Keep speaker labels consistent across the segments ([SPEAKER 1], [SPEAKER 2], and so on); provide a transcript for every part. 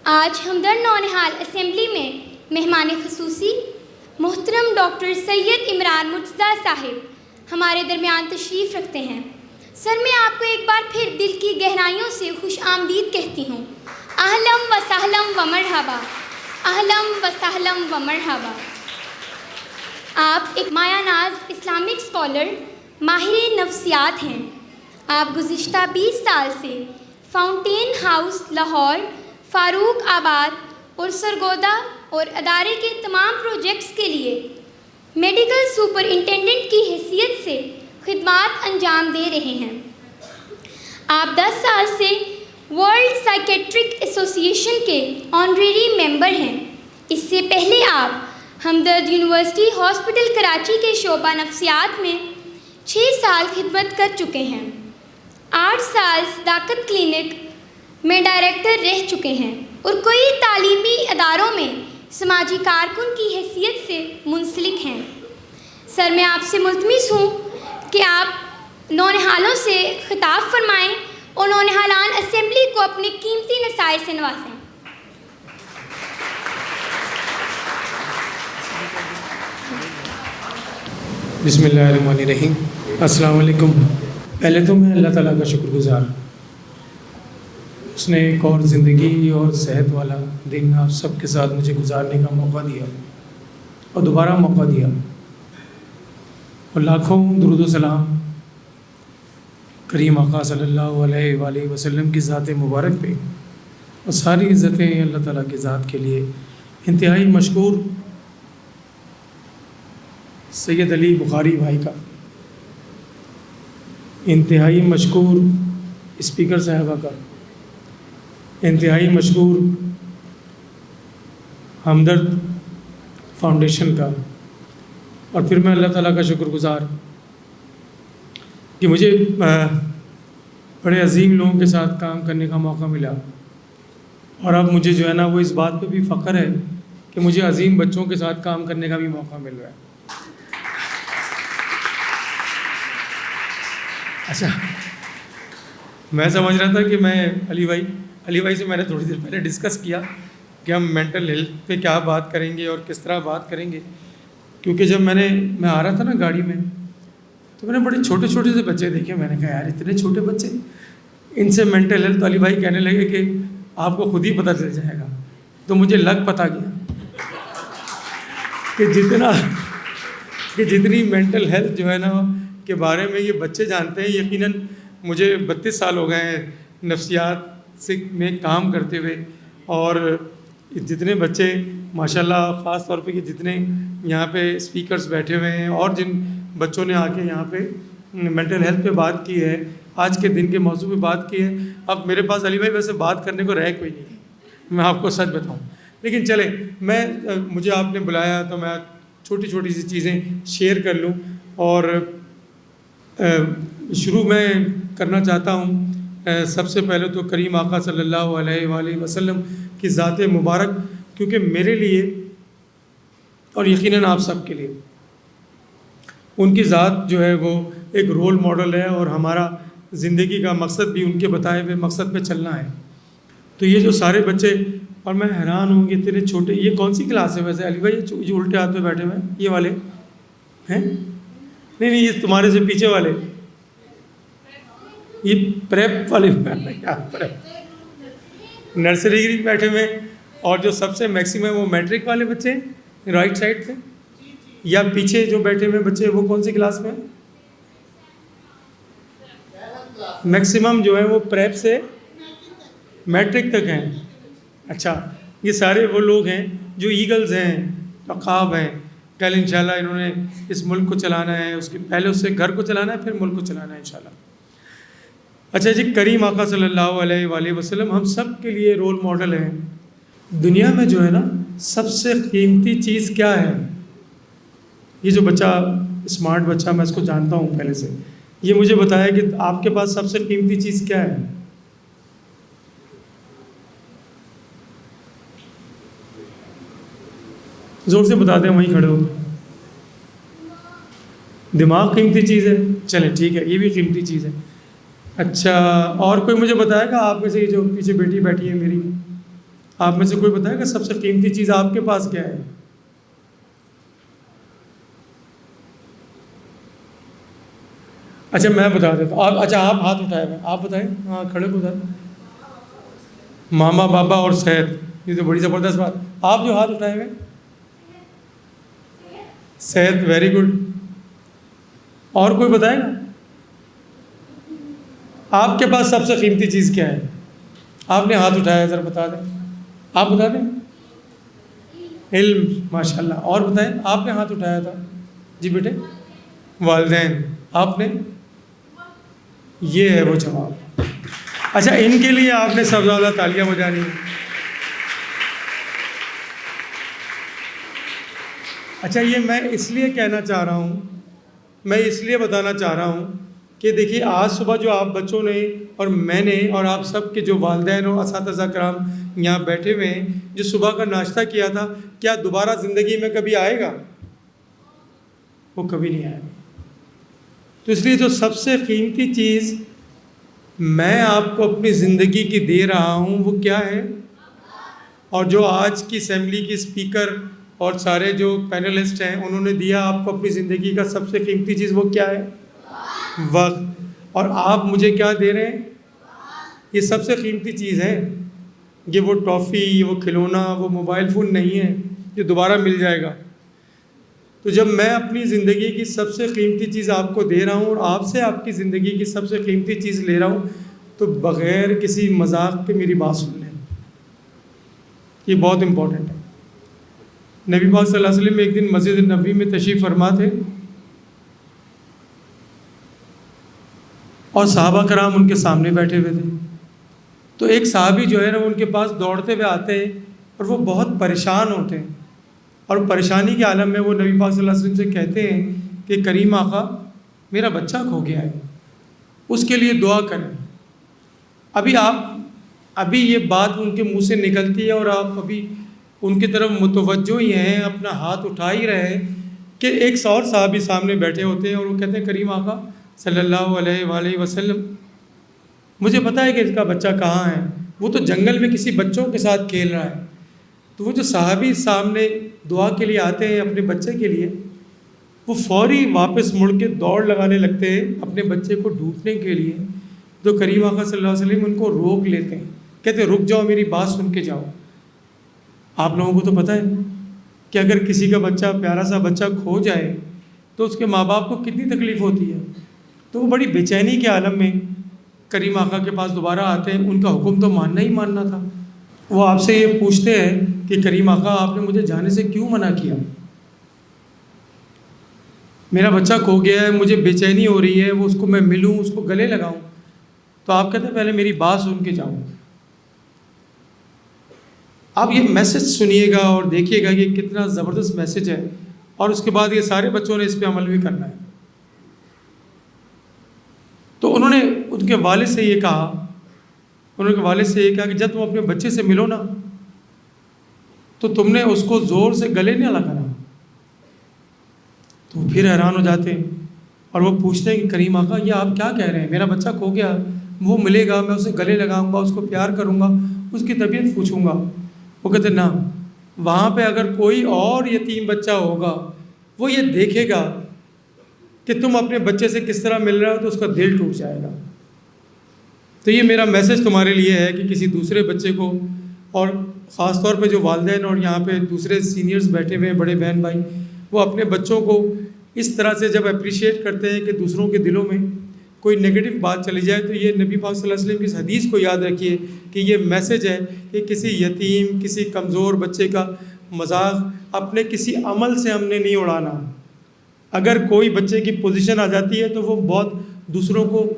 [SPEAKER 1] آج ہمدرد نونہال اسمبلی میں مہمان خصوصی محترم ڈاکٹر سید عمران مرتضیٰ صاحب ہمارے درمیان تشریف رکھتے ہیں۔ سر، میں آپ کو ایک بار پھر دل کی گہرائیوں سے خوش آمدید کہتی ہوں۔ اہلم و سہلم و مرحبا، اہلم و سہلم و مرحبا۔ آپ ایک مایہ ناز اسلامک اسکالر، ماہر نفسیات ہیں۔ آپ گزشتہ 20 سال سے فاؤنٹین ہاؤس لاہور، فاروق آباد اور سرگودا اور ادارے کے تمام پروجیکٹس کے لیے میڈیکل سپرنٹینڈنٹ کی حیثیت سے خدمات انجام دے رہے ہیں۔ آپ 10 سال سے ورلڈ سائیکیٹرک ایسوسی ایشن کے آنریری ممبر ہیں۔ اس سے پہلے آپ ہمدرد یونیورسٹی ہاسپٹل کراچی کے شعبہ نفسیات میں 6 سال خدمت کر چکے ہیں۔ 8 سال صداقت کلینک میں ڈائریکٹر رہ چکے ہیں اور کئی تعلیمی اداروں میں سماجی کارکن کی حیثیت سے منسلک ہیں۔ سر، میں آپ سے ملتمس ہوں کہ آپ نونہالوں سے خطاب فرمائیں اور نونہالان اسمبلی کو اپنے قیمتی نصائح سے نوازیں۔
[SPEAKER 2] بسم اللہ الرحمن الرحیم۔ السلام علیکم۔ پہلے تو میں اللہ تعالیٰ کا شکر گزار، اس نے ایک اور زندگی اور صحت والا دن آپ سب کے ساتھ مجھے گزارنے کا موقع دیا اور دوبارہ موقع دیا، اور لاکھوں درود و سلام کریم آقا صلی اللہ علیہ وآلہ وسلم کی ذات مبارک پہ، اور ساری عزتیں اللہ تعالیٰ کی ذات کے لیے۔ انتہائی مشکور سید علی بخاری بھائی کا، انتہائی مشکور اسپیکر صاحبہ کا، انتہائی مشکور ہمدرد فاؤنڈیشن کا، اور پھر میں اللہ تعالیٰ کا شکر گزار کہ مجھے بڑے عظیم لوگوں کے ساتھ کام کرنے کا موقع ملا، اور اب مجھے جو ہے نا وہ اس بات پہ بھی فخر ہے کہ مجھے عظیم بچوں کے ساتھ کام کرنے کا بھی موقع مل رہا ہے۔ اچھا، میں سمجھ رہا تھا کہ میں علی بھائی سے میں نے تھوڑی دیر پہلے ڈسکس کیا کہ ہم مینٹل ہیلتھ پہ کیا بات کریں گے اور کس طرح بات کریں گے، کیونکہ جب میں آ رہا تھا نا گاڑی میں تو میں نے بڑے چھوٹے چھوٹے سے بچے دیکھے۔ میں نے کہا یار اتنے چھوٹے بچے، ان سے مینٹل ہیلتھ، علی بھائی کہنے لگے کہ آپ کو خود ہی پتہ چل جائے گا، تو مجھے لگ پتہ گیا کہ جتنی مینٹل ہیلتھ جو ہے نا کے بارے میں یہ بچے جانتے ہیں، یقیناً مجھے 32 سال ہو گئے ہیں نفسیات سے میں کام کرتے ہوئے، اور جتنے بچے ماشاءاللہ، خاص طور پہ کہ جتنے یہاں پہ اسپیکرز بیٹھے ہوئے ہیں اور جن بچوں نے آ کے یہاں پہ مینٹل ہیلتھ پہ بات کی ہے، آج کے دن کے موضوع پہ بات کی ہے، اب میرے پاس علی بھائی ویسے بات کرنے کو رہ کوئی نہیں ہے، میں آپ کو سچ بتاؤں، لیکن چلیں مجھے آپ نے بلایا تو میں چھوٹی چھوٹی سی چیزیں شیئر کر لوں، اور شروع میں کرنا چاہتا ہوں سب سے پہلے تو کریم آقا صلی اللہ علیہ وآلہ وسلم کی ذات مبارک، کیونکہ میرے لیے اور یقیناً آپ سب کے لیے ان کی ذات جو ہے وہ ایک رول ماڈل ہے، اور ہمارا زندگی کا مقصد بھی ان کے بتائے ہوئے مقصد پہ چلنا ہے۔ تو یہ جو سارے بچے، اور میں حیران ہوں کہ اتنے چھوٹے، یہ کون سی کلاس ہے ویسے علی بھائی جو الٹے ہاتھ پہ بیٹھے ہوئے ہیں یہ والے ہیں؟ نہیں یہ تمہارے سے پیچھے والے، یہ پریپ والے نرسری گری بیٹھے ہوئے، اور جو سب سے میکسیمم وہ میٹرک والے بچے ہیں رائٹ سائڈ پہ، یا پیچھے جو بیٹھے ہوئے بچے وہ کون سی کلاس میں ہیں؟ میکسیمم جو ہے وہ پریپ سے میٹرک تک ہیں۔ اچھا، یہ سارے وہ لوگ ہیں جو ایگلز ہیں، عقاب ہیں، کل انشاءاللہ انہوں نے اس ملک کو چلانا ہے، اس کے پہلے اس سے گھر کو چلانا ہے، پھر ملک کو چلانا ہے انشاءاللہ۔ اچھا جی، کریم آقا صلی اللہ علیہ وآلہ وسلم ہم سب کے لیے رول ماڈل ہیں۔ دنیا میں جو ہے نا سب سے قیمتی چیز کیا ہے؟ یہ جو بچہ اسمارٹ بچہ، میں اس کو جانتا ہوں پہلے سے، یہ مجھے بتایا کہ آپ کے پاس سب سے قیمتی چیز کیا ہے؟ زور سے بتا دیں وہیں کھڑے ہو۔ دماغ قیمتی چیز ہے، چلیں ٹھیک ہے، یہ بھی قیمتی چیز ہے۔ اچھا، اور کوئی مجھے بتائے گا آپ میں سے جو پیچھے بیٹی بیٹھی ہے میری، آپ میں سے کوئی بتائے گا سب سے قیمتی چیز آپ کے پاس کیا ہے؟ اچھا میں بتا دیتا ہوں. آپ ہاتھ اٹھائے ہوئے آپ بتائیں. ہاں کھڑے کو بتائیں. ماما بابا اور صحت، یہ تو بڑی زبردست بات. آپ جو ہاتھ اٹھائے ہوئے صحت، ویری گڈ. اور کوئی بتائے گا آپ کے پاس سب سے قیمتی چیز کیا ہے؟ آپ نے ہاتھ اٹھایا ہے، ذرا بتا دیں. آپ بتا دیں. علم، ماشاء اللہ. اور بتائیں، آپ نے ہاتھ اٹھایا تھا. جی بیٹے. والدین. آپ نے؟ یہ ہے وہ جواب. اچھا ان کے لیے آپ نے سب سے زیادہ تالیاں بجانی ہیں. اچھا یہ میں اس لیے کہنا چاہ رہا ہوں، میں اس لیے بتانا چاہ رہا ہوں کہ دیکھیے آج صبح جو آپ بچوں نے اور میں نے اور آپ سب کے جو والدین اور اساتذہ کرام یہاں بیٹھے ہوئے ہیں، جو صبح کا ناشتہ کیا تھا، کیا دوبارہ زندگی میں کبھی آئے گا؟ وہ کبھی نہیں آئے گا. تو اس لیے جو سب سے قیمتی چیز میں آپ کو اپنی زندگی کی دے رہا ہوں وہ کیا ہے؟ اور جو آج کی اسمبلی کی اسپیکر اور سارے جو پینلسٹ ہیں انہوں نے دیا آپ کو اپنی زندگی کا سب سے قیمتی چیز، وہ کیا ہے؟ وقت. اور آپ مجھے کیا دے رہے ہیں؟ یہ سب سے قیمتی چیز ہے. یہ وہ ٹافی، یہ وہ کھلونا، وہ موبائل فون نہیں ہے جو دوبارہ مل جائے گا. تو جب میں اپنی زندگی کی سب سے قیمتی چیز آپ کو دے رہا ہوں اور آپ سے آپ کی زندگی کی سب سے قیمتی چیز لے رہا ہوں تو بغیر کسی مذاق کے میری بات سن لیں. یہ بہت امپورٹنٹ ہے. نبی پاک صلی اللہ علیہ وسلم ایک دن مسجد نبوی میں تشریف فرما تھے اور صحابہ کرام ان کے سامنے بیٹھے ہوئے تھے. تو ایک صحابی جو ہے نا ان کے پاس دوڑتے ہوئے آتے ہیں اور وہ بہت پریشان ہوتے ہیں اور پریشانی کے عالم میں وہ نبی پاک صلی اللہ علیہ وسلم سے کہتے ہیں کہ کریم آقا میرا بچہ کھو گیا ہے، اس کے لیے دعا کریں. ابھی یہ بات ان کے منہ سے نکلتی ہے اور آپ ابھی ان کی طرف متوجہ ہی ہیں، اپنا ہاتھ اٹھا ہی رہے ہیں کہ ایک اور صحابی سامنے بیٹھے ہوتے ہیں اور وہ کہتے ہیں کریم آقا صلی اللہ علیہ وآلہ وسلم مجھے پتہ ہے کہ اس کا بچہ کہاں ہے، وہ تو جنگل میں کسی بچوں کے ساتھ کھیل رہا ہے. تو وہ جو صحابی سامنے دعا کے لیے آتے ہیں اپنے بچے کے لیے، وہ فوری واپس مڑ کے دوڑ لگانے لگتے ہیں اپنے بچے کو ڈھونڈنے کے لیے. تو کریم آقا صلی اللہ علیہ وسلم ان کو روک لیتے ہیں، کہتے ہیں رک جاؤ، میری بات سن کے جاؤ. آپ لوگوں کو تو پتہ ہے کہ اگر کسی کا بچہ، پیارا سا بچہ کھو جائے تو اس کے ماں باپ کو کتنی تکلیف ہوتی ہے. تو وہ بڑی بے چینی کے عالم میں کریم آقا کے پاس دوبارہ آتے ہیں. ان کا حکم تو ماننا ہی ماننا تھا. وہ آپ سے یہ پوچھتے ہیں کہ کریم آقا آپ نے مجھے جانے سے کیوں منع کیا؟ میرا بچہ کھو گیا ہے، مجھے بے چینی ہو رہی ہے، وہ اس کو میں ملوں، اس کو گلے لگاؤں. تو آپ کہتے ہیں پہلے میری بات سن کے جاؤ. آپ یہ میسج سنیے گا اور دیکھیے گا کہ کتنا زبردست میسج ہے. اور اس کے بعد یہ سارے بچوں نے اس پہ عمل بھی کرنا ہے. تو انہوں نے ان کے والد سے یہ کہا کہ جب تم اپنے بچے سے ملو نا تو تم نے اس کو زور سے گلے نہ لگانا. تو وہ پھر حیران ہو جاتے ہیں اور وہ پوچھتے ہیں کہ کریم آقا یہ آپ کیا کہہ رہے ہیں؟ میرا بچہ کھو گیا، وہ ملے گا، میں اسے گلے لگاؤں گا، اس کو پیار کروں گا، اس کی طبیعت پوچھوں گا. وہ کہتے نا، وہاں پہ اگر کوئی اور یتیم بچہ ہوگا وہ یہ دیکھے گا کہ تم اپنے بچے سے کس طرح مل رہے ہو تو اس کا دل ٹوٹ جائے گا. تو یہ میرا میسج تمہارے لیے ہے کہ کسی دوسرے بچے کو، اور خاص طور پہ جو والدین اور یہاں پہ دوسرے سینئرز بیٹھے ہوئے ہیں، بڑے بہن بھائی، وہ اپنے بچوں کو اس طرح سے جب اپریشیٹ کرتے ہیں کہ دوسروں کے دلوں میں کوئی نگیٹو بات چلی جائے تو یہ نبی پاک صلی اللہ علیہ وسلم کی اس حدیث کو یاد رکھیے کہ یہ میسج ہے کہ کسی یتیم، کسی کمزور بچے کا مذاق اپنے کسی عمل سے ہم نے نہیں اڑانا. اگر کوئی بچے کی پوزیشن آ جاتی ہے تو وہ بہت دوسروں کو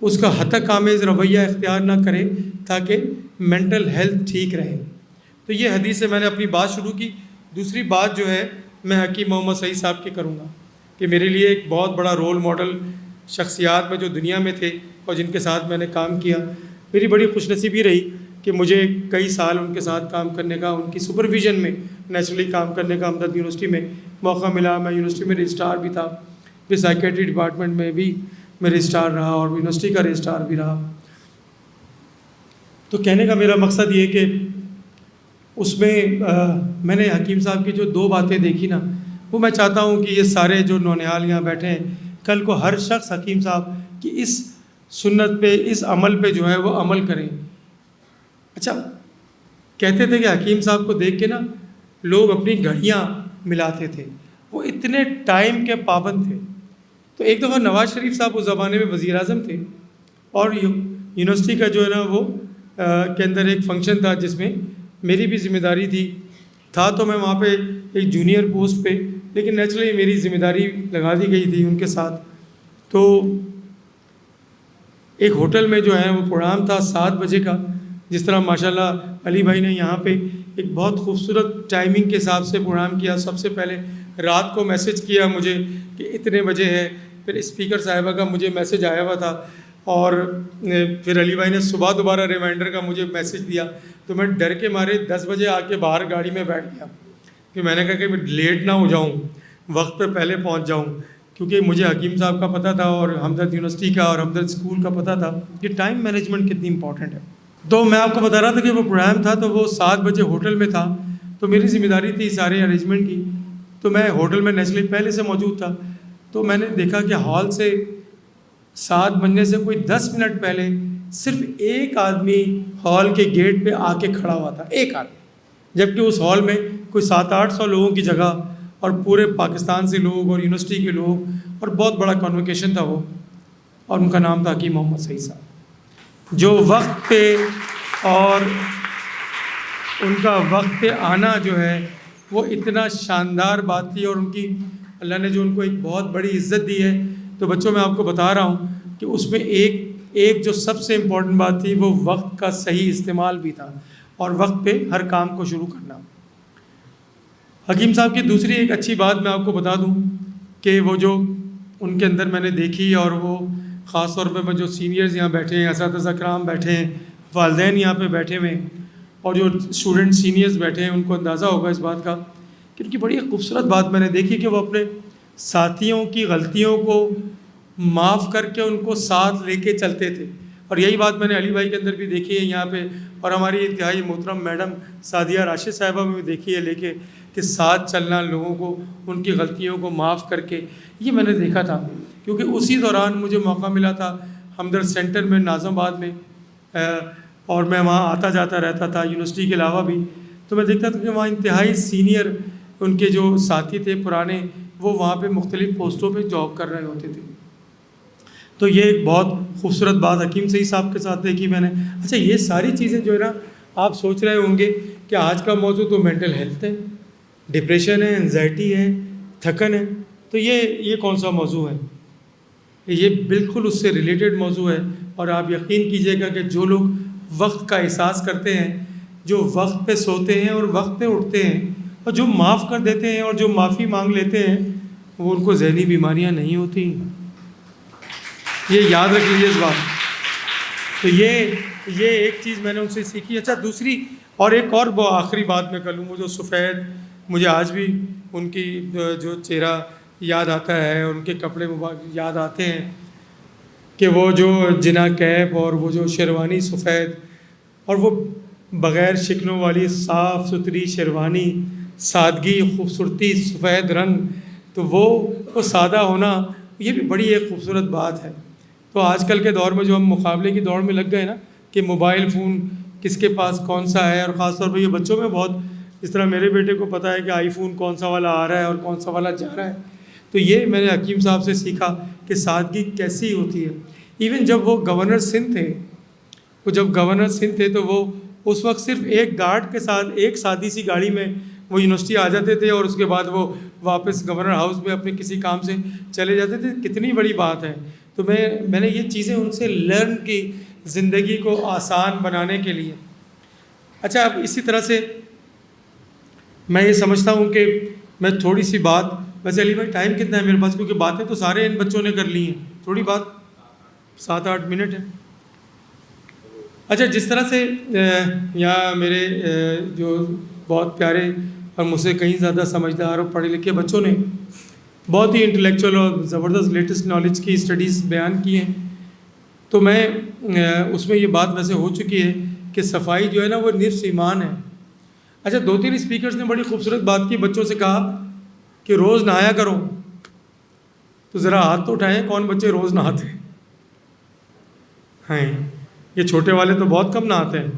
[SPEAKER 2] اس کا ہتک آمیز رویہ اختیار نہ کرے تاکہ مینٹل ہیلتھ ٹھیک رہے. تو یہ حدیث سے میں نے اپنی بات شروع کی. دوسری بات جو ہے میں حکیم محمد سعید صاحب کی کروں گا کہ میرے لیے ایک بہت بڑا رول ماڈل شخصیات میں جو دنیا میں تھے اور جن کے ساتھ میں نے کام کیا. میری بڑی خوش نصیبی رہی کہ مجھے کئی سال ان کے ساتھ کام کرنے کا، ان کی سپرویژن میں نیچرلی کام کرنے کا ہمدرد یونیورسٹی میں موقع ملا. میں یونیورسٹی میں رجسٹرار بھی تھا، پھر سائیکیٹری ڈپارٹمنٹ میں بھی میں رجسٹرار رہا اور یونیورسٹی کا رجسٹرار بھی رہا. تو کہنے کا میرا مقصد یہ کہ اس میں میں نے حکیم صاحب کی جو 2 باتیں دیکھی نا، وہ میں چاہتا ہوں کہ یہ سارے جو نونہال یہاں بیٹھے ہیں، کل کو ہر شخص حکیم صاحب کی اس سنت پہ، اس عمل پہ جو ہے وہ عمل کریں۔ اچھا، کہتے تھے کہ حکیم صاحب کو دیکھ کے نا لوگ اپنی گھڑیاں ملاتے تھے، وہ اتنے ٹائم کے پابند تھے۔ تو ایک دفعہ نواز شریف صاحب اس زمانے میں وزیر اعظم تھے، اور یونیورسٹی کا جو ہے نا وہ کے اندر ایک فنکشن تھا جس میں میری بھی ذمہ داری تھا تو میں وہاں پہ ایک جونیئر پوسٹ پہ، لیکن نیچرلی میری ذمہ داری لگا دی گئی تھی ان کے ساتھ۔ تو ایک ہوٹل میں جو ہے وہ پروگرام تھا 7 بجے کا، جس طرح ماشاءاللہ علی بھائی نے یہاں پہ ایک بہت خوبصورت ٹائمنگ کے حساب سے پروگرام کیا۔ سب سے پہلے رات کو میسج کیا مجھے کہ اتنے بجے ہے، پھر اسپیکر صاحبہ کا مجھے میسج آیا ہوا تھا، اور پھر علی بھائی نے صبح دوبارہ ریمائنڈر کا مجھے میسج دیا۔ تو میں ڈر کے مارے 10 بجے آ کے باہر گاڑی میں بیٹھ گیا کہ میں نے کہا کہ میں لیٹ نہ ہو جاؤں، وقت پہ پہلے پہنچ جاؤں، کیونکہ مجھے حکیم صاحب کا پتہ تھا اور ہمدرد یونیورسٹی کا اور ہمدرد اسکول کا پتہ تھا کہ ٹائم مینجمنٹ کتنی امپورٹنٹ ہے۔ تو میں آپ کو بتا رہا تھا کہ وہ پروگرام تھا تو وہ 7 بجے ہوٹل میں تھا، تو میری ذمہ داری تھی سارے ارینجمنٹ کی۔ تو میں ہوٹل میں نیچرلی پہلے سے موجود تھا، تو میں نے دیکھا کہ ہال سے 7 بجنے سے کوئی 10 منٹ پہلے صرف ایک آدمی ہال کے گیٹ پہ آ کے کھڑا ہوا تھا، ایک آدمی، جبکہ اس ہال میں کوئی 700-800 لوگوں کی جگہ اور پورے پاکستان سے لوگ اور یونیورسٹی کے لوگ، اور بہت بڑا کنوکیشن تھا وہ، اور ان کا نام تھا حکیم محمد سعید صاحب، جو وقت پہ، اور ان کا وقت پہ آنا جو ہے وہ اتنا شاندار بات تھی، اور ان کی اللہ نے جو ان کو ایک بہت بڑی عزت دی ہے۔ تو بچوں میں آپ کو بتا رہا ہوں کہ اس میں ایک جو سب سے امپورٹنٹ بات تھی وہ وقت کا صحیح استعمال بھی تھا، اور وقت پہ ہر کام کو شروع کرنا۔ حکیم صاحب کی دوسری ایک اچھی بات میں آپ کو بتا دوں کہ وہ جو ان کے اندر میں نے دیکھی، اور وہ خاص طور پہ میں جو سینئرز یہاں بیٹھے ہیں، اساتذہ کرام بیٹھے ہیں، والدین یہاں پہ بیٹھے ہوئے ہیں، اور جو اسٹوڈنٹ سینئرز بیٹھے ہیں، ان کو اندازہ ہوگا اس بات کا کہ ان کی بڑی خوبصورت بات میں نے دیکھی کہ وہ اپنے ساتھیوں کی غلطیوں کو معاف کر کے ان کو ساتھ لے کے چلتے تھے، اور یہی بات میں نے علی بھائی کے اندر بھی دیکھی ہے یہاں پہ، اور ہماری انتہائی محترم میڈم سعدیہ راشد صاحبہ میں بھی دیکھی ہے لے کے، کہ ساتھ چلنا، لوگوں کو ان کی غلطیوں کو معاف کر کے، یہ میں نے دیکھا تھا۔ کیونکہ اسی دوران مجھے موقع ملا تھا ہمدرد سینٹر میں ناظم آباد میں، اور میں وہاں آتا جاتا رہتا تھا یونیورسٹی کے علاوہ بھی، تو میں دیکھتا تھا کہ وہاں انتہائی سینئر ان کے جو ساتھی تھے پرانے، وہ وہاں پہ مختلف پوسٹوں پہ جاب کر رہے ہوتے تھے۔ تو یہ ایک بہت خوبصورت بات حکیم سعید صاحب کے ساتھ دیکھی میں نے۔ اچھا، یہ ساری چیزیں جو ہے نا، آپ سوچ رہے ہوں گے کہ آج کا موضوع تو مینٹل ہیلتھ ہے، ڈپریشن ہے، انزائٹی ہے، تھکن ہے، تو یہ کون سا موضوع ہے؟ یہ بالکل اس سے ریلیٹڈ موضوع ہے، اور آپ یقین کیجئے گا کہ جو لوگ وقت کا احساس کرتے ہیں، جو وقت پہ سوتے ہیں اور وقت پہ اٹھتے ہیں، اور جو معاف کر دیتے ہیں اور جو معافی مانگ لیتے ہیں، وہ ان کو ذہنی بیماریاں نہیں ہوتی۔ یہ یاد رکھ لیجیے اس بات۔ تو یہ ایک چیز میں نے ان سے سیکھی۔ اچھا، دوسری اور ایک اور وہ آخری بات میں کر لوں، وہ جو سفید، مجھے آج بھی ان کی جو چہرہ یاد آتا ہے، ان کے کپڑے یاد آتے ہیں، کہ وہ جو جنا کیپ اور وہ جو شیروانی سفید، اور وہ بغیر شکنوں والی صاف ستھری شیروانی، سادگی، خوبصورتی، سفید رنگ، تو وہ سادہ ہونا، یہ بھی بڑی ایک خوبصورت بات ہے۔ تو آج کل کے دور میں جو ہم مقابلے کی دوڑ میں لگ گئے نا، کہ موبائل فون کس کے پاس کون سا ہے، اور خاص طور پہ یہ بچوں میں بہت، اس طرح میرے بیٹے کو پتہ ہے کہ آئی فون کون سا والا آ رہا ہے اور کون سا والا جا رہا ہے۔ تو یہ میں نے حکیم صاحب سے سیکھا کہ سادگی کیسی ہوتی ہے۔ ایون جب وہ گورنر سندھ تھے، تو وہ اس وقت صرف ایک گارڈ کے ساتھ ایک سادی سی گاڑی میں وہ یونیورسٹی آ جاتے تھے، اور اس کے بعد وہ واپس گورنر ہاؤس میں اپنے کسی کام سے چلے جاتے تھے۔ کتنی بڑی بات ہے۔ تو میں نے یہ چیزیں ان سے لرن کی، زندگی کو آسان بنانے کے لیے۔ اچھا، اب اسی طرح سے میں یہ سمجھتا ہوں کہ میں تھوڑی سی بات، ویسے علی بھائی ٹائم کتنا ہے میرے پاس، کیونکہ باتیں تو سارے ان بچوں نے کر لی ہیں، تھوڑی بات 7-8 منٹ ہے۔ اچھا، جس طرح سے یہاں میرے جو بہت پیارے اور مجھ سے کہیں زیادہ سمجھدار اور پڑھے لکھے بچوں نے بہت ہی انٹلیکچوئل اور زبردست لیٹسٹ نالج کی اسٹڈیز بیان کی ہیں، تو میں اس میں یہ بات ویسے ہو چکی ہے کہ صفائی جو ہے نا وہ نصف ایمان ہے۔ اچھا 2-3 اسپیکرز نے بڑی خوبصورت بات کی، بچوں سے کہا کہ روز نہایا کرو، تو ذرا ہاتھ تو اٹھائیں کون بچے روز نہاتے ہیں؟ یہ چھوٹے والے تو بہت کم نہاتے ہیں.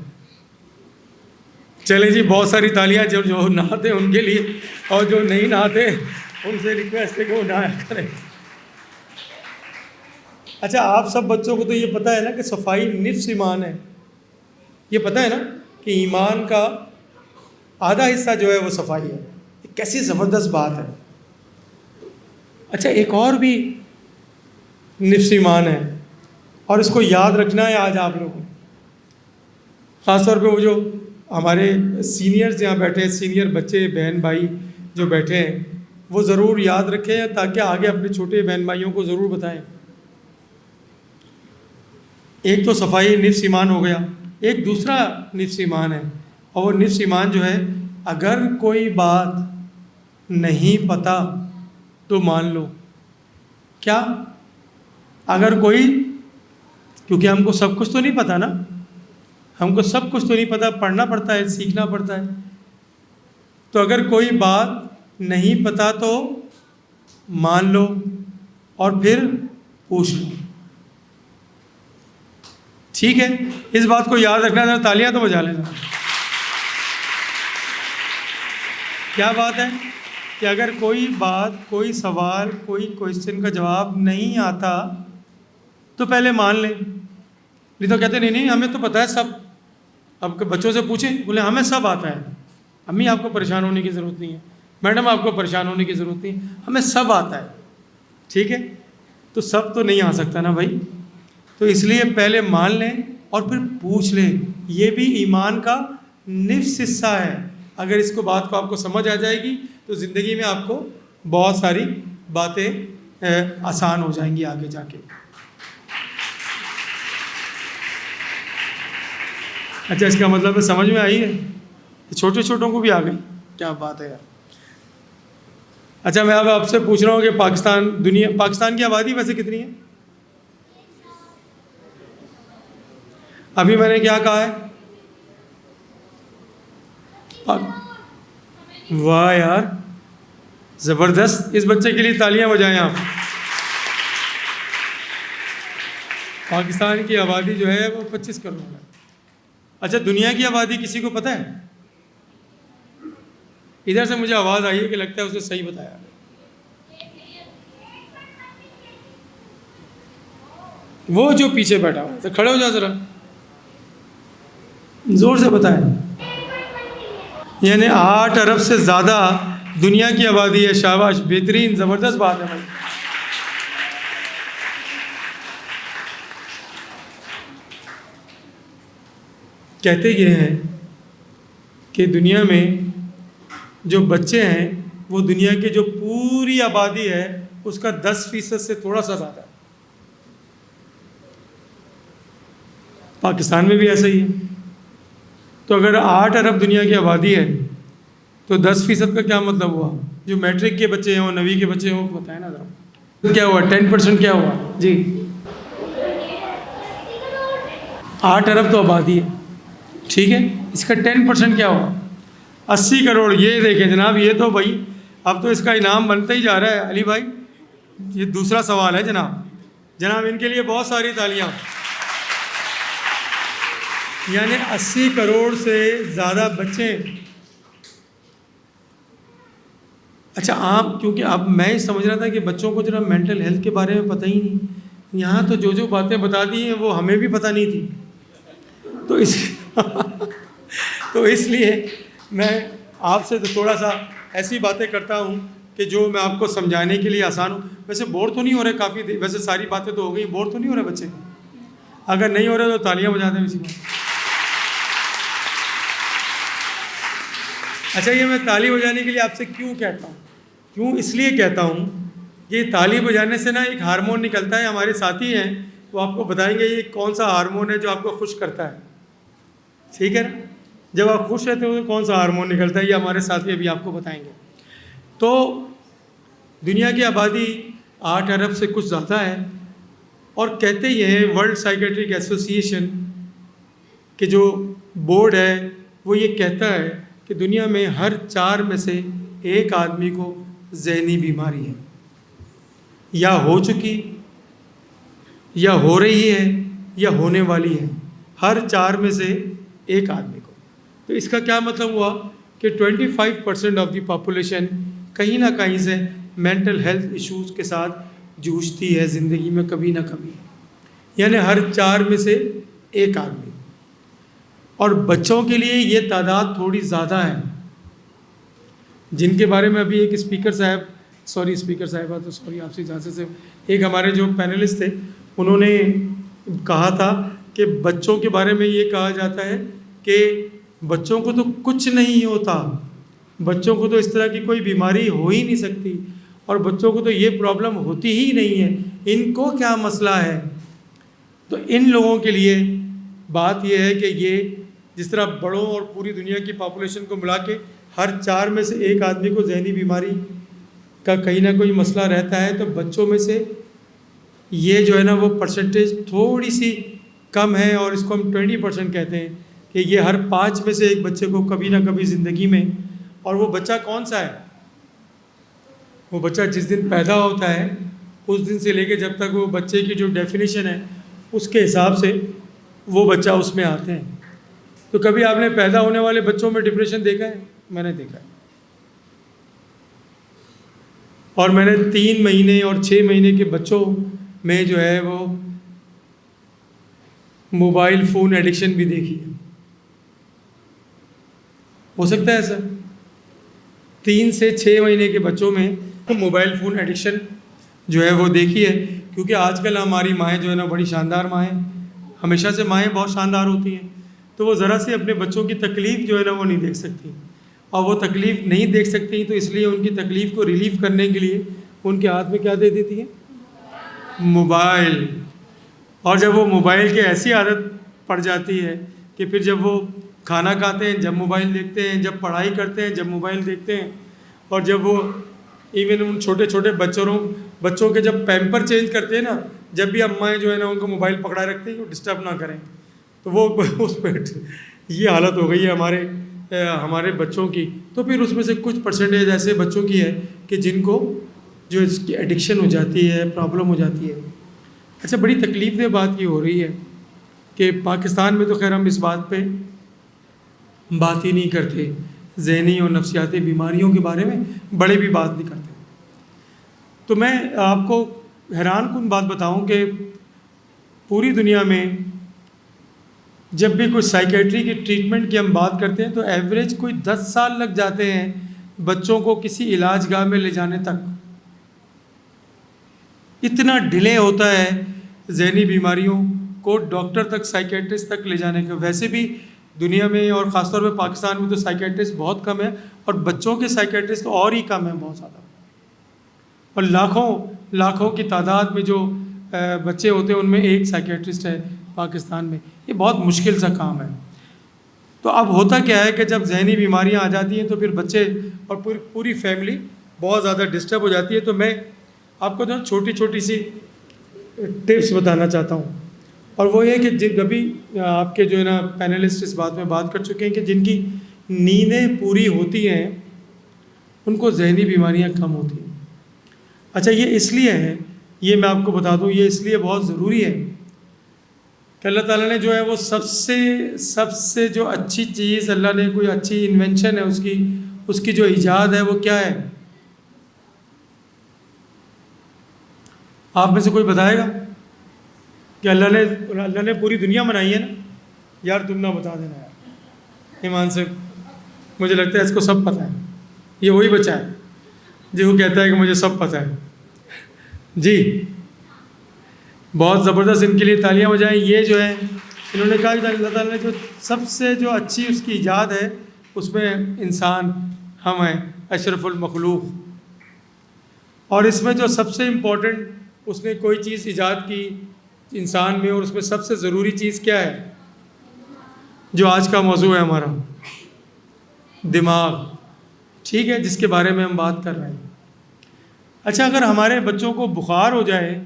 [SPEAKER 2] چلیں جی، بہت ساری تالیاں جو نہاتے ہیں ان کے لیے، اور جو نہیں نہاتے ان سے ریکویسٹ ہے کہ وہ نہایا کریں. اچھا آپ سب بچوں کو تو یہ پتہ ہے نا کہ صفائی نصف ایمان ہے، یہ پتہ ہے نا کہ ایمان کا آدھا حصہ جو ہے وہ صفائی ہے. کیسی زبردست بات ہے. اچھا ایک اور بھی نصف ایمان ہے، اور اس کو یاد رکھنا ہے آج آپ لوگوں کو، خاص طور پہ وہ جو ہمارے سینئرز یہاں بیٹھے ہیں، سینئر بچے بہن بھائی جو بیٹھے ہیں، وہ ضرور یاد رکھیں تاکہ آگے اپنے چھوٹے بہن بھائیوں کو ضرور بتائیں. ایک تو صفائی نفس ایمان ہو گیا، ایک دوسرا نفس ایمان ہے، اور وہ نفس ایمان جو ہے اگر کوئی بات نہیں پتہ تو مان لو. کیا؟ اگر کوئی، کیونکہ ہم کو سب کچھ تو نہیں پتہ نا، ہم کو سب کچھ تو نہیں پتہ، پڑھنا پڑتا ہے، سیکھنا پڑتا ہے. تو اگر کوئی بات نہیں پتہ تو مان لو اور پھر پوچھ لو. ٹھیک ہے، اس بات کو یاد رکھنا ہے. تالیاں تو بجا لینا. کیا بات ہے کہ اگر کوئی بات، کوئی سوال، کوئی کوئسچن کا جواب نہیں آتا تو پہلے مان لیں. نہیں تو کہتے نہیں ہمیں تو پتہ ہے سب. اب بچوں سے پوچھیں، بولے ہمیں سب آتا ہے. امی آپ کو پریشان ہونے کی ضرورت نہیں ہے، میڈم آپ کو پریشان ہونے کی ضرورت نہیں، ہمیں سب آتا ہے. ٹھیک ہے، تو سب تو نہیں آ سکتا نا بھائی، تو اس لیے پہلے مان لیں اور پھر پوچھ لیں. یہ بھی ایمان کا نصف حصہ ہے. اگر اس کو بات کو آپ کو سمجھ آ جائے گی تو زندگی میں آپ کو بہت ساری باتیں آسان ہو جائیں گی آگے جا کے. اچھا اس کا مطلب ہے سمجھ میں آئی ہے؟ چھوٹے چھوٹوں کو بھی آ گئی. کیا بات ہے یار. اچھا میں اب آپ سے پوچھ رہا ہوں کہ پاکستان کی آبادی ویسے کتنی ہے؟ ابھی میں نے کیا کہا ہے؟ واہ یار زبردست. اس بچے کے لیے تالیاں بجائیں آپ. پاکستان کی آبادی جو ہے وہ 25 کروڑ ہے. اچھا دنیا کی آبادی کسی کو پتہ ہے؟ ادھر سے مجھے آواز آئی ہے کہ لگتا ہے اس نے صحیح بتایا. وہ جو پیچھے بیٹھا ہوا تو کھڑے ہو جا ذرا، زور سے بتائیں. یعنی 8 ارب سے زیادہ دنیا کی آبادی ہے. شاباش، بہترین، زبردست بات ہے بھائی. کہتے یہ ہیں کہ دنیا میں جو بچے ہیں وہ دنیا کی جو پوری آبادی ہے اس کا 10% سے تھوڑا سا زیادہ ہے. پاکستان میں بھی ایسا ہی ہے. تو اگر 8 ارب دنیا کی آبادی ہے تو 10% کا کیا مطلب ہوا؟ جو میٹرک کے بچے ہیں اور 9ویں کے بچے ہیں وہ بتائیں نا ذرا کیا ہوا. 10% کیا ہوا جی؟ 8 ارب تو آبادی ہے، ٹھیک ہے، اس کا 10% کیا ہوا؟ 80 کروڑ. یہ دیکھیں جناب، یہ تو بھائی اب تو اس کا انعام بنتا ہی جا رہا ہے. علی بھائی یہ دوسرا سوال ہے جناب ان کے لیے بہت ساری تالیاں. یعنی 80 کروڑ سے زیادہ بچے. اچھا آپ، کیونکہ اب میں سمجھ رہا تھا کہ بچوں کو ذرا مینٹل ہیلتھ کے بارے میں پتہ ہی نہیں. یہاں تو جو باتیں بتا دی ہیں وہ ہمیں بھی پتہ نہیں تھی. تو اس لیے میں آپ سے تھوڑا سا ایسی باتیں کرتا ہوں کہ جو میں آپ کو سمجھانے کے لیے آسان ہوں. ویسے بور تو نہیں ہو رہے کافی دیر؟ ویسے ساری باتیں تو ہو گئی، بور تو نہیں ہو رہے بچے؟ اگر نہیں ہو رہے تو تالیاں بجا دیں اسی میں. اچھا یہ میں تالی بجانے کے لیے آپ سے کیوں کہتا ہوں؟ کیوں اس لیے کہتا ہوں کہ تالی بجانے سے نا ایک ہارمون نکلتا ہے. ہمارے ساتھی ہیں وہ آپ کو بتائیں گے یہ کون سا ہارمون ہے جو آپ کو خوش کرتا ہے. ٹھیک ہے نا، جب آپ خوش رہتے ہو تو کون سا ہارمون نکلتا ہے یہ ہمارے ساتھی ابھی آپ کو بتائیں گے. تو دنیا کی آبادی 8 ارب سے کچھ زیادہ ہے، اور کہتے یہ ہیں ورلڈ سائیکیٹرک ایسوسی ایشن کے جو بورڈ ہے وہ یہ کہتا ہے کہ دنیا میں ہر 4 میں سے 1 آدمی کو ذہنی بیماری ہے، یا ہو چکی، یا ہو رہی ہے، یا ہونے والی ہے، ہر 4 میں سے 1 آدمی کو۔ تو اس کا کیا مطلب ہوا کہ 25% آف دی پاپولیشن کہیں نہ کہیں سے مینٹل ہیلتھ ایشوز کے ساتھ جوجھتی ہے زندگی میں کبھی نہ کبھی، یعنی ہر 4 میں سے 1 آدمی۔ اور بچوں کے لیے یہ تعداد تھوڑی زیادہ ہے، جن کے بارے میں ابھی ایک اسپیکر صاحبہ تو سوری آپ سے اجازت سے ایک ہمارے جو پینلسٹ تھے انہوں نے کہا تھا کہ بچوں کے بارے میں یہ کہا جاتا ہے کہ بچوں کو تو کچھ نہیں ہوتا، بچوں کو تو اس طرح کی کوئی بیماری ہو ہی نہیں سکتی، اور بچوں کو تو یہ پرابلم ہوتی ہی نہیں ہے، ان کو کیا مسئلہ ہے۔ تو ان لوگوں کے لیے بات یہ ہے کہ یہ جس طرح بڑوں اور پوری دنیا کی پاپولیشن کو ملا کے ہر 4 میں سے 1 آدمی کو ذہنی بیماری کا کہیں نہ کوئی مسئلہ رہتا ہے، تو بچوں میں سے یہ جو ہے نا وہ پرسنٹیج تھوڑی سی کم ہے، اور اس کو ہم 20% کہتے ہیں کہ یہ ہر 5 میں سے 1 بچے کو کبھی نہ کبھی زندگی میں۔ اور وہ بچہ کون سا ہے؟ وہ بچہ جس دن پیدا ہوتا ہے اس دن سے لے کے جب تک وہ بچے کی جو ڈیفینیشن ہے اس کے حساب سے وہ بچہ اس میں آتے ہیں۔ تو کبھی آپ نے پیدا ہونے والے بچوں میں ڈپریشن دیکھا ہے؟ میں نے دیکھا ہے، اور میں نے 3 مہینے اور 6 مہینے کے بچوں میں جو ہے وہ موبائل فون ایڈکشن بھی دیکھی ہے۔ ہو سکتا ہے ایسا 3 سے 6 مہینے کے بچوں میں موبائل فون ایڈکشن جو ہے وہ دیکھی ہے، کیونکہ آج کل ہماری مائیں جو ہے نا بڑی شاندار مائیں، ہمیشہ سے مائیں بہت شاندار ہوتی ہیں، تو وہ ذرا سی اپنے بچوں کی تکلیف جو ہے نا وہ نہیں دیکھ سکتی، اور وہ تکلیف نہیں دیکھ سکتی تو اس لیے ان کی تکلیف کو ریلیف کرنے کے لیے ان کے ہاتھ میں کیا دے دیتی ہیں؟ موبائل۔ اور جب وہ موبائل کی ایسی عادت پڑ جاتی ہے کہ پھر جب وہ کھانا کھاتے ہیں جب موبائل دیکھتے ہیں، جب پڑھائی کرتے ہیں جب موبائل دیکھتے ہیں، اور جب وہ ایون ان چھوٹے چھوٹے بچوں کے جب پیمپر چینج کرتے ہیں نا، جب بھی امائیں جو ہے نا ان کو موبائل پکڑائے رکھتے ہیں کہ وہ ڈسٹرب نہ کریں، تو وہ اس پہ یہ حالت ہو گئی ہے ہمارے بچوں کی۔ تو پھر اس میں سے کچھ پرسنٹیج ایسے بچوں کی ہے کہ جن کو جو اس کی ایڈکشن ہو جاتی ہے، پرابلم ہو جاتی ہے۔ اچھا، بڑی تکلیف دہ بات یہ ہو رہی ہے کہ پاکستان میں تو خیر ہم اس بات پہ بات ہی نہیں کرتے، ذہنی اور نفسیاتی بیماریوں کے بارے میں بڑے بھی بات نہیں کرتے۔ تو میں آپ کو حیران کن بات بتاؤں کہ پوری دنیا میں جب بھی کوئی سائیکیٹری کی ٹریٹمنٹ کی ہم بات کرتے ہیں تو ایوریج کوئی 10 سال لگ جاتے ہیں بچوں کو کسی علاج گاہ میں لے جانے تک۔ اتنا ڈیلے ہوتا ہے ذہنی بیماریوں کو ڈاکٹر تک، سائیکیٹرسٹ تک لے جانے کا۔ ویسے بھی دنیا میں اور خاص طور پہ پاکستان میں تو سائیکیٹرسٹ بہت کم ہے، اور بچوں کے سائیکیٹرسٹ اور ہی کم ہیں، بہت زیادہ، اور لاکھوں کی تعداد میں جو بچے ہوتے ہیں ان میں 1 سائیکیٹرسٹ ہے پاکستان میں۔ یہ بہت مشکل سا کام ہے۔ تو اب ہوتا کیا ہے کہ جب ذہنی بیماریاں آ جاتی ہیں تو پھر بچے اور پوری فیملی بہت زیادہ ڈسٹرب ہو جاتی ہے۔ تو میں آپ کو جو چھوٹی چھوٹی سی ٹپس بتانا چاہتا ہوں، اور وہ یہ کہ ابھی آپ کے جو ہے نا پینلسٹ اس بات میں بات کر چکے ہیں کہ جن کی نیندیں پوری ہوتی ہیں ان کو ذہنی بیماریاں کم ہوتی ہیں۔ اچھا، یہ اس لیے ہے، یہ میں آپ کو بتا دوں، یہ اس لیے بہت ضروری ہے کہ اللہ تعالیٰ نے جو ہے وہ سب سے جو اچھی چیز اللہ نے کوئی اچھی انوینشن ہے اس کی جو ایجاد ہے وہ کیا ہے؟ آپ میں سے کوئی بتائے گا کہ اللہ نے پوری دنیا بنائی ہے نا؟ یار تم نہ بتا دینا یار، ایمان سے مجھے لگتا ہے اس کو سب پتہ ہے، یہ وہی بچہ ہے جی وہ کہتا ہے کہ مجھے سب پتہ ہے جی۔ بہت زبردست، ان کے لیے تالیاں بجائیں۔ یہ جو ہے انہوں نے کہا کہ اللہ تعالیٰ نے جو سب سے جو اچھی اس کی ایجاد ہے اس میں انسان ہم ہیں، اشرف المخلوق، اور اس میں جو سب سے امپورٹنٹ اس نے کوئی چیز ایجاد کی انسان میں، اور اس میں سب سے ضروری چیز کیا ہے جو آج کا موضوع ہے ہمارا؟ دماغ، ٹھیک ہے، جس کے بارے میں ہم بات کر رہے ہیں۔ اچھا، اگر ہمارے بچوں کو بخار ہو جائے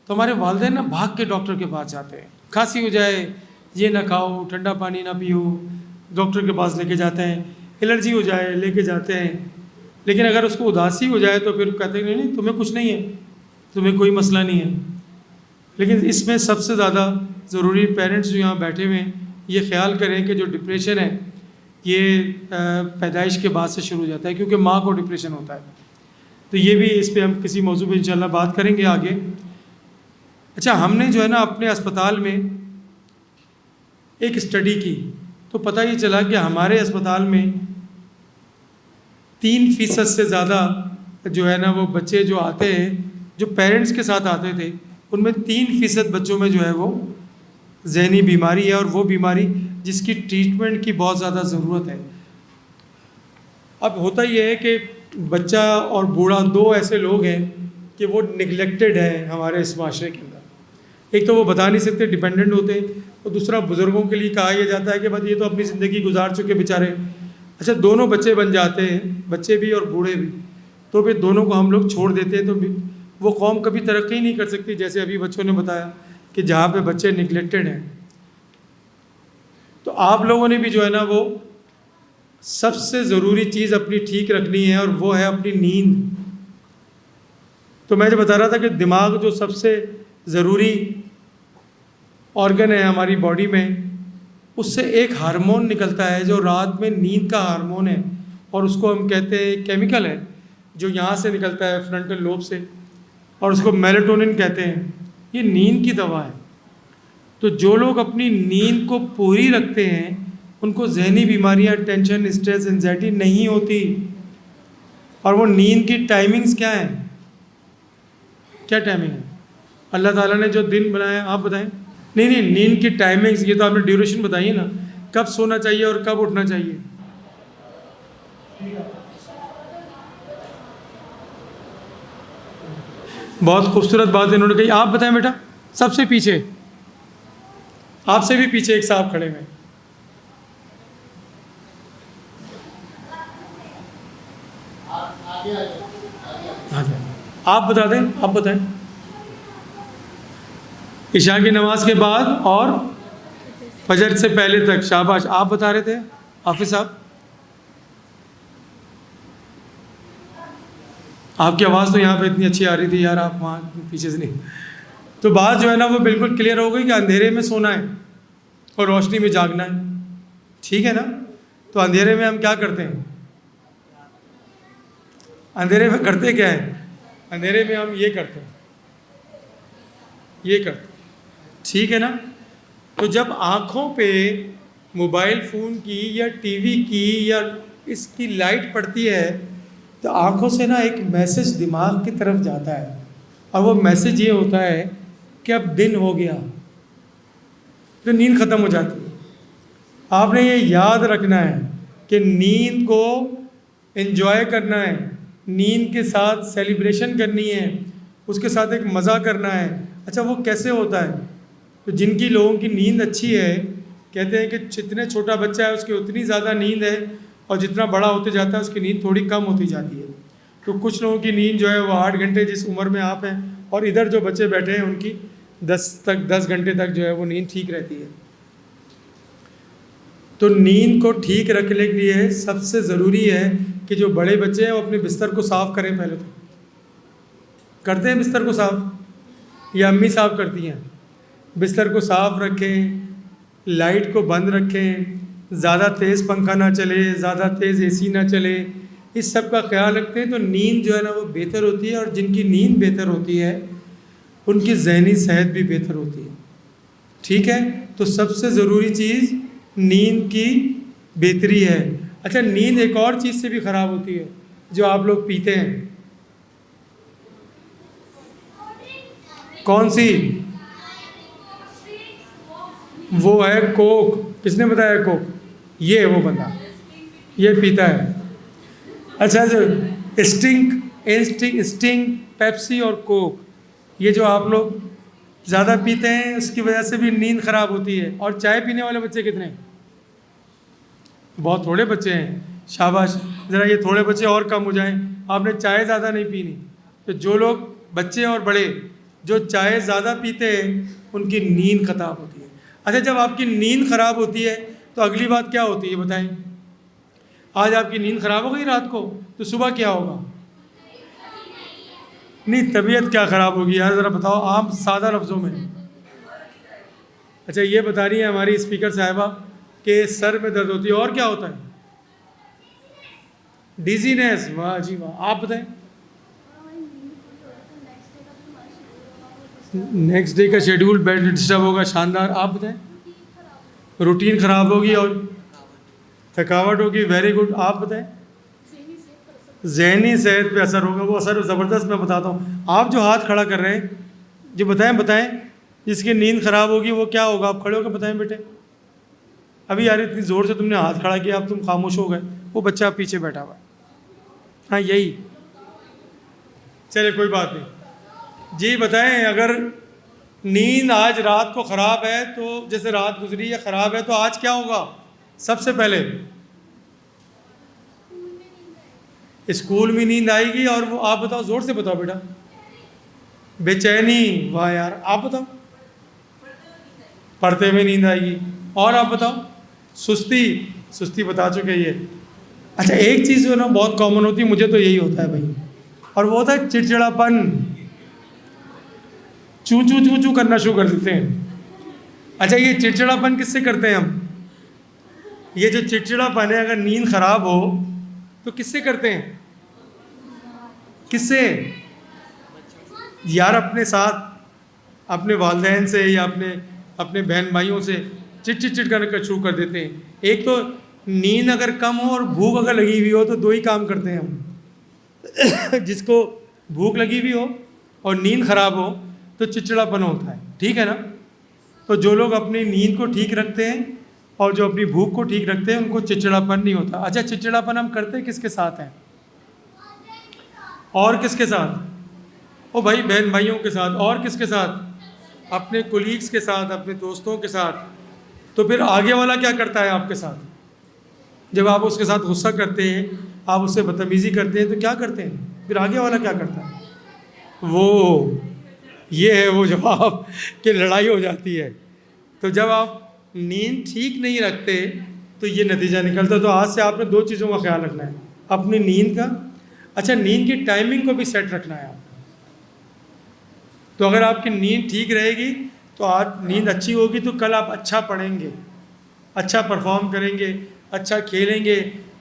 [SPEAKER 2] تو ہمارے والدین نا بھاگ کے ڈاکٹر کے پاس جاتے ہیں، کھانسی ہو جائے یہ نہ کھاؤ، ٹھنڈا پانی نہ پیو، ڈاکٹر کے پاس لے کے جاتے ہیں۔ الرجی ہو جائے لے کے جاتے ہیں، لیکن اگر اس کو اداسی ہو جائے تو پھر کہتے ہیں نہیں نہیں تمہیں کچھ نہیں ہے، تمہیں کوئی مسئلہ نہیں ہے۔ لیکن اس میں سب سے زیادہ ضروری پیرنٹس جو یہاں بیٹھے ہوئے ہیں یہ خیال کریں کہ جو ڈپریشن ہے یہ پیدائش کے بعد سے شروع ہو جاتا ہے، کیونکہ ماں کو ڈپریشن ہوتا ہے۔ تو یہ بھی اس پہ ہم کسی موضوع پہ انشاءاللہ بات کریں گے آگے۔ اچھا، ہم نے جو ہے نا اپنے اسپتال میں ایک اسٹڈی کی تو پتہ یہ چلا کہ ہمارے اسپتال میں 3% سے زیادہ جو ہے نا وہ بچے جو آتے ہیں جو پیرنٹس کے ساتھ آتے تھے، ان میں 3% بچوں میں جو ہے وہ ذہنی بیماری ہے، اور وہ بیماری جس کی ٹریٹمنٹ کی بہت زیادہ ضرورت ہے۔ اب ہوتا یہ ہے کہ بچہ اور بوڑھا دو ایسے لوگ ہیں کہ وہ نگلیکٹڈ ہیں ہمارے اس معاشرے کے اندر۔ ایک تو وہ بتا نہیں سکتے، ڈیپینڈنٹ ہوتے ہیں، اور دوسرا بزرگوں کے لیے کہا یہ جاتا ہے کہ بس یہ تو اپنی زندگی گزار چکے بیچارے۔ اچھا، دونوں بچے بن جاتے ہیں، بچے بھی اور بوڑھے بھی، تو پھر دونوں کو ہم لوگ چھوڑ دیتے ہیں تو وہ قوم کبھی ترقی نہیں کر سکتی، جیسے ابھی بچوں نے بتایا کہ جہاں پہ بچے نگلیکٹڈ ہیں۔ تو آپ لوگوں نے بھی جو ہے نا وہ سب سے ضروری چیز اپنی ٹھیک رکھنی ہے، اور وہ ہے اپنی نیند۔ تو میں جو بتا رہا تھا کہ دماغ جو سب سے ضروری آرگن ہے ہماری باڈی میں، اس سے ایک ہارمون نکلتا ہے جو رات میں نیند کا ہارمون ہے، اور اس کو ہم کہتے ہیں کیمیکل ہے جو یہاں سے نکلتا ہے فرنٹل لوب سے، اور اس کو میلاٹونن کہتے ہیں۔ یہ نیند کی دوا ہے۔ تو جو لوگ اپنی نیند کو پوری رکھتے ہیں ان کو ذہنی بیماریاں، ٹینشن، اسٹریس، انزائٹی نہیں ہوتی۔ اور وہ نیند کی ٹائمنگز کیا ہیں؟ کیا ٹائمنگ ہے؟ اللہ تعالیٰ نے جو دن بنایا، آپ بتائیں۔ نہیں، نیند کی ٹائمنگز، یہ تو آپ نے ڈیوریشن بتائی ہے نا، کب سونا چاہیے اور کب اٹھنا چاہیے۔ بہت خوبصورت بات انہوں نے کہی۔ آپ بتائیں بیٹا، سب سے پیچھے، آپ سے بھی پیچھے ایک صاحب کھڑے ہوئے۔ آپ بتا دیں، آپ بتائیں۔ عشاء کی نماز کے بعد اور فجر سے پہلے تک، شاباش۔ آپ بتا رہے تھے حافظ صاحب؟ آپ کی آواز تو یہاں پہ اتنی اچھی آ رہی تھی یار، آپ وہاں پیچھے سے نہیں۔ تو بات جو ہے نا وہ بالکل کلیئر ہو گئی کہ اندھیرے میں سونا ہے اور روشنی میں جاگنا ہے، ٹھیک ہے نا؟ تو اندھیرے میں ہم کیا کرتے ہیں؟ اندھیرے میں کرتے کیا ہے؟ اندھیرے میں ہم یہ کرتے ہیں، یہ کرتے ہیں، ٹھیک ہے نا؟ تو جب آنکھوں پہ موبائل فون کی یا ٹی وی کی یا اس کی لائٹ پڑتی ہے تو آنکھوں سے نا ایک میسج دماغ کی طرف جاتا ہے، اور وہ میسج یہ ہوتا ہے کہ اب دن ہو گیا، تو نیند ختم ہو جاتی ہے۔ آپ نے یہ یاد رکھنا ہے کہ نیند کو انجوائے کرنا ہے، نیند کے ساتھ سیلیبریشن کرنی ہے، اس کے ساتھ ایک مزہ کرنا ہے۔ اچھا، وہ کیسے ہوتا ہے؟ تو جن کی لوگوں کی نیند اچھی ہے کہتے ہیں کہ جتنے چھوٹا بچہ ہے اس کی اتنی زیادہ نیند ہے، اور جتنا بڑا ہوتے جاتا ہے اس کی نیند تھوڑی کم ہوتی جاتی ہے۔ تو کچھ لوگوں کی نیند جو ہے وہ 8 گھنٹے جس عمر میں آپ ہیں، اور ادھر جو بچے بیٹھے ہیں ان کی 10 گھنٹے تک جو ہے وہ نیند ٹھیک رہتی ہے۔ تو نیند کو ٹھیک رکھنے کے لیے سب سے ضروری ہے کہ جو بڑے بچے ہیں وہ اپنے بستر کو صاف کریں۔ پہلے تو کرتے ہیں بستر کو صاف، یا امی صاف کرتی ہیں؟ بستر کو صاف رکھیں، لائٹ کو بند رکھیں، زیادہ تیز پنکھا نہ چلے، زیادہ تیز اے سی نہ چلے، اس سب کا خیال رکھتے ہیں تو نیند جو ہے نا وہ بہتر ہوتی ہے، اور جن کی نیند بہتر ہوتی ہے ان کی ذہنی صحت بھی بہتر ہوتی ہے، ٹھیک ہے؟ تو سب سے ضروری چیز نیند کی بہتری ہے۔ اچھا، نیند ایک اور چیز سے بھی خراب ہوتی ہے جو آپ لوگ پیتے ہیں، کون سی؟ وہ ہے کوک۔ کس نے بتایا کوک؟ یہ ہے وہ بندہ، یہ پیتا ہے۔ اچھا، جو اسٹنگ، پیپسی اور کوک، یہ جو آپ لوگ زیادہ پیتے ہیں اس کی وجہ سے بھی نیند خراب ہوتی ہے۔ اور چائے پینے والے بچے کتنے؟ بہت تھوڑے بچے ہیں، شاباش۔ ذرا یہ تھوڑے بچے اور کم ہو جائیں، آپ نے چائے زیادہ نہیں پینی۔ تو جو لوگ بچے اور بڑے جو چائے زیادہ پیتے ہیں ان کی نیند خراب ہوتی ہے۔ اچھا، جب آپ کی نیند خراب ہوتی ہے تو اگلی بات کیا ہوتی ہے بتائیں؟ آج آپ کی نیند خراب ہو گئی رات کو تو صبح کیا ہوگا؟ نہیں، طبیعت کیا خراب ہوگی یار، ذرا بتاؤ عام سادہ لفظوں میں۔ اچھا یہ بتا رہی ہے ہماری اسپیکر صاحبہ کہ سر میں درد ہوتی ہے، اور کیا ہوتا ہے؟ ڈیزینس، واہ جی واہ، آپ بتائیں۔ نیکسٹ ڈے کا شیڈیول بیڈ ڈسٹرب ہوگا، شاندار، آپ بتائیں۔ روٹین خراب ہوگی اور تھکاوٹ ہوگی، ویری گڈ، آپ بتائیں۔ ذہنی صحت پہ اثر ہوگا، وہ اثر زبردست میں بتاتا ہوں۔ آپ جو ہاتھ کھڑا کر رہے ہیں جو بتائیں جس کی نیند خراب ہوگی وہ کیا ہوگا؟ آپ کھڑے ہو کے بتائیں بیٹے۔ ابھی یار اتنی زور سے تم نے ہاتھ کھڑا کیا، اب تم خاموش ہو گئے، وہ بچہ پیچھے بیٹھا ہوا ہے۔ ہاں یہی، چلے کوئی بات نہیں جی، بتائیں اگر نیند آج رات کو خراب ہے تو جیسے رات گزری ہے خراب ہے تو آج کیا ہوگا؟ سب سے پہلے اسکول میں نیند آئے گی، اور وہ آپ بتاؤ، زور سے بتاؤ بیٹا۔ بے چینی، واہ یار، آپ بتاؤ۔ پڑھتے ہوئے نیند آئے گی، اور آپ بتاؤ۔ سستی بتا چکے یہ۔ اچھا ایک چیز جو ہے نا بہت کامن ہوتی ہے، مجھے تو یہی ہوتا ہے بھائی، اور وہ ہوتا ہے چڑچڑا پن، چو کرنا شروع کر دیتے ہیں۔ اچھا یہ چڑچڑا پن کس سے کرتے ہیں ہم؟ یہ جو چڑچڑا پن ہے اگر نیند خراب ہو تو کس سے کرتے ہیں؟ کس سے؟ یار اپنے ساتھ، اپنے والدین سے یا اپنے بہن بھائیوں سے چٹ کر شروع کر دیتے ہیں۔ ایک تو نیند اگر کم ہو اور بھوک اگر لگی ہوئی ہو تو دو ہی کام کرتے ہیں ہم۔ جس کو بھوک لگی ہوئی ہو اور نیند خراب ہو تو چڑچڑا پن ہوتا ہے، ٹھیک ہے نا؟ تو جو لوگ اپنی نیند کو ٹھیک رکھتے ہیں اور جو اپنی بھوک کو ٹھیک رکھتے ہیں ان کو چڑچڑا پن نہیں ہوتا۔ اچھا چڑچڑا پن ہم کرتے کس کے ساتھ ہیں؟ اور کس کے ساتھ؟ او بھائی بہن بھائیوں کے ساتھ، اور کس کے ساتھ؟ اپنے کولیگز کے ساتھ، اپنے دوستوں کے ساتھ۔ تو پھر آگے والا کیا کرتا ہے آپ کے ساتھ؟ جب آپ اس کے ساتھ غصہ کرتے ہیں، آپ اس سے بدتمیزی کرتے ہیں تو کیا کرتے ہیں؟ پھر آگے والا کیا کرتا ہے؟ وہ یہ ہے وہ جواب کہ لڑائی ہو جاتی ہے۔ تو جب آپ نیند ٹھیک نہیں رکھتے تو یہ نتیجہ نکلتا ہے۔ تو آج سے آپ نے دو چیزوں کا خیال رکھنا ہے، اپنی نیند کا، اچھا نیند کی ٹائمنگ کو بھی سیٹ رکھنا ہے آپ۔ تو اگر آپ کی نیند ٹھیک رہے گی تو آج نیند اچھی ہوگی تو کل آپ اچھا پڑھیں گے، اچھا پرفارم کریں گے، اچھا کھیلیں گے،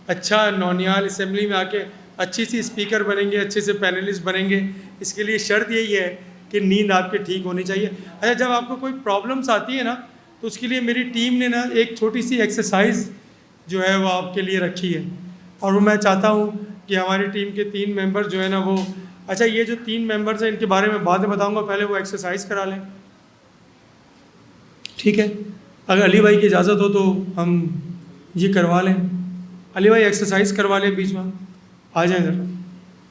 [SPEAKER 2] اچھا نونیال اسمبلی میں آ کے اچھی سی اسپیکر بنیں گے، اچھے سے پینلسٹ بنیں گے۔ اس کے لیے شرط یہی ہے کہ نیند آپ کے ٹھیک ہونی چاہیے۔ اچھا جب آپ کو کوئی پرابلمس آتی ہے نا تو اس کے لیے میری ٹیم نے نا ایک چھوٹی سی ایکسرسائز جو ہے وہ آپ کے لیے رکھی ہے، اور وہ میں چاہتا ہوں کہ ہماری ٹیم کے 3 ممبر جو ہے نا وہ، اچھا یہ جو 3 ممبرز ہیں ان کے بارے میں بعد میں بتاؤں گا، پہلے وہ ایکسرسائز کرا لیں، ٹھیک ہے؟ اگر علی بھائی کی اجازت ہو تو ہم یہ کروا لیں، علی بھائی ایکسرسائز کروا لیں بیچ میں، آ جائیں ذرا۔